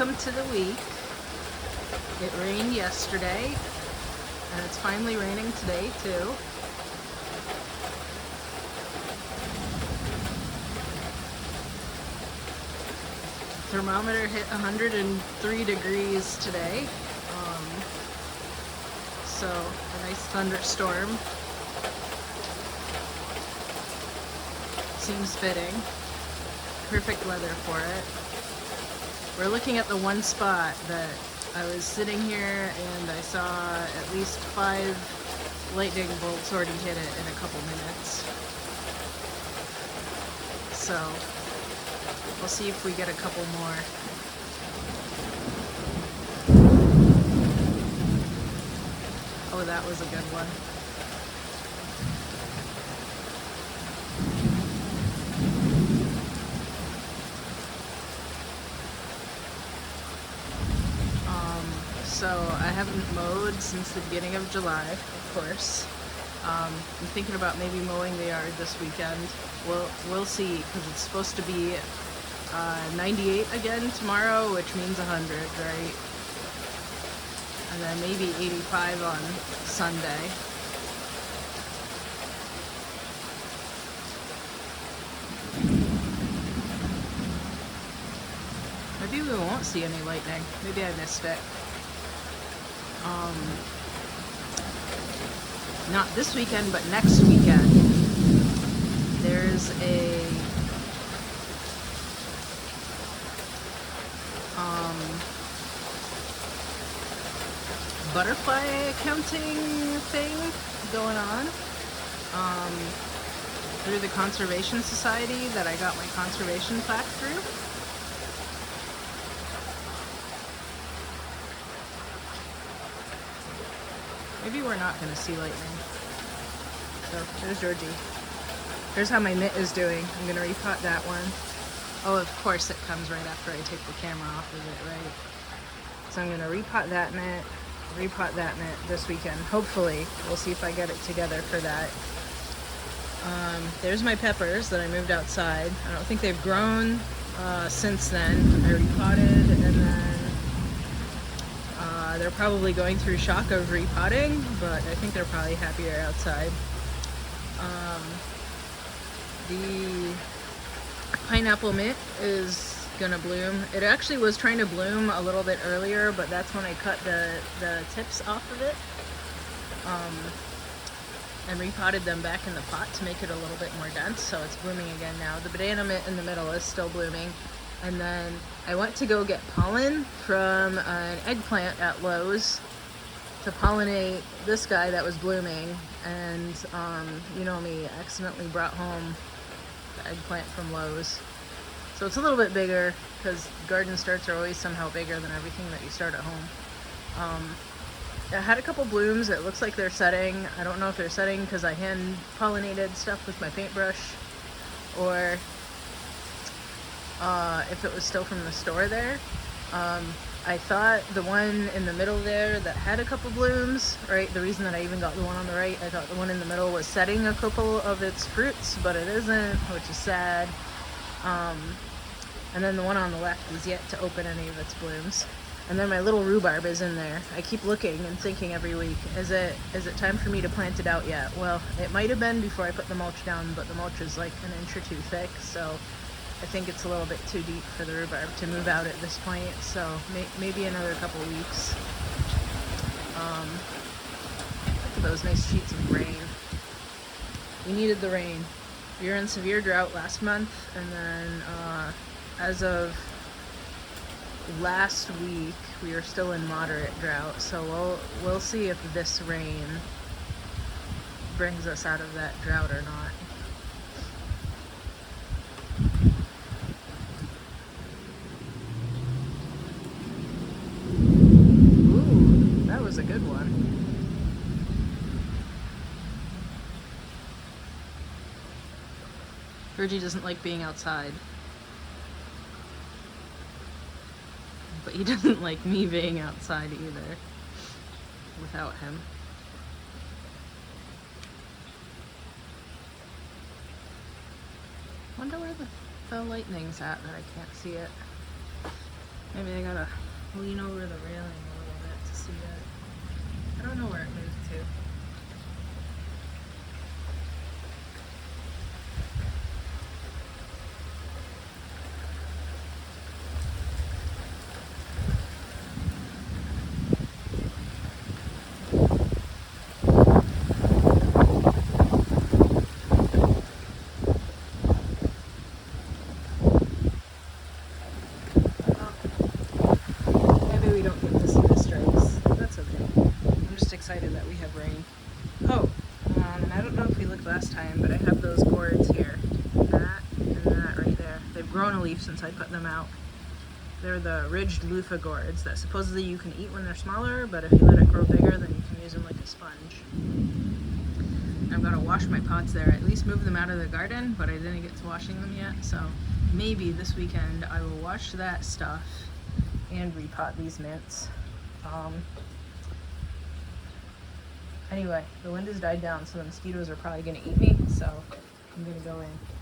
Welcome to the week. It rained yesterday, and it's finally raining today too. Thermometer hit 103 degrees today. So a nice thunderstorm seems fitting. Perfect weather for it. We're looking at the one spot that I was sitting here and I saw at least 5 lightning bolts already hit it in a couple minutes. So we'll see if we get a couple more. Oh, that was a good one. So I haven't mowed since the beginning of July, of course. I'm thinking about maybe mowing the yard this weekend. We'll see, because it's supposed to be 98 again tomorrow, which means 100, right? And then maybe 85 on Sunday. Maybe we won't see any lightning. Maybe I missed it. Not this weekend, but next weekend. There's a butterfly counting thing going on through the Conservation Society that I got my conservation plaque through. Maybe we're not going to see lightning. So, there's Georgie. Here's how my mitt is doing. I'm going to repot that one. Oh, of course it comes right after I take the camera off of it, right? So I'm going to repot that mitt this weekend. Hopefully. We'll see if I get it together for that. There's my peppers that I moved outside. I don't think they've grown since then. I repotted, and then they're probably going through shock of repotting, but I think they're probably happier outside. The pineapple mint is gonna bloom. It actually was trying to bloom a little bit earlier, but that's when I cut the tips off of it and repotted them back in the pot to make it a little bit more dense, so it's blooming again now. The banana mint in the middle is still blooming. And then I went to go get pollen from an eggplant at Lowe's to pollinate this guy that was blooming. And you know me, accidentally brought home the eggplant from Lowe's. So it's a little bit bigger, because garden starts are always somehow bigger than everything that you start at home. I had a couple blooms. It looks like they're setting. I don't know if they're setting because I hand pollinated stuff with my paintbrush, or if it was still from the store there. I thought the one in the middle there that had a couple blooms, right, the reason that I even got the one on the right, I thought the one in the middle was setting a couple of its fruits, but it isn't, which is sad. And then the one on the left is yet to open any of its blooms. And then my little rhubarb is in there. I keep looking and thinking every week, is it time for me to plant it out yet? Well, it might have been before I put the mulch down, but the mulch is like 1 inch or 2 thick, so I think it's a little bit too deep for the rhubarb to move out at this point, so maybe another couple weeks. Look at those nice sheets of rain. We needed the rain. We were in severe drought last month, and then as of last week, we are still in moderate drought, so we'll see if this rain brings us out of that drought or not. Was a good one. Virgie doesn't like being outside, but he doesn't like me being outside either without him. Wonder where the lightning's at that I can't see it. Maybe I gotta lean over the railing a little bit to see that. I don't know where it moved to. Maybe we don't get to see the stripes. That's okay. I'm just excited that we have rain. Oh, and I don't know if we looked last time, but I have those gourds here. That and that right there. They've grown a leaf since I put them out. They're the ridged loofah gourds that supposedly you can eat when they're smaller, but if you let it grow bigger, then you can use them like a sponge. I've got to wash my pots there, at least move them out of the garden, but I didn't get to washing them yet, so maybe this weekend I will wash that stuff and repot these mints. Anyway, the wind has died down, so the mosquitoes are probably going to eat me, so I'm going to go in.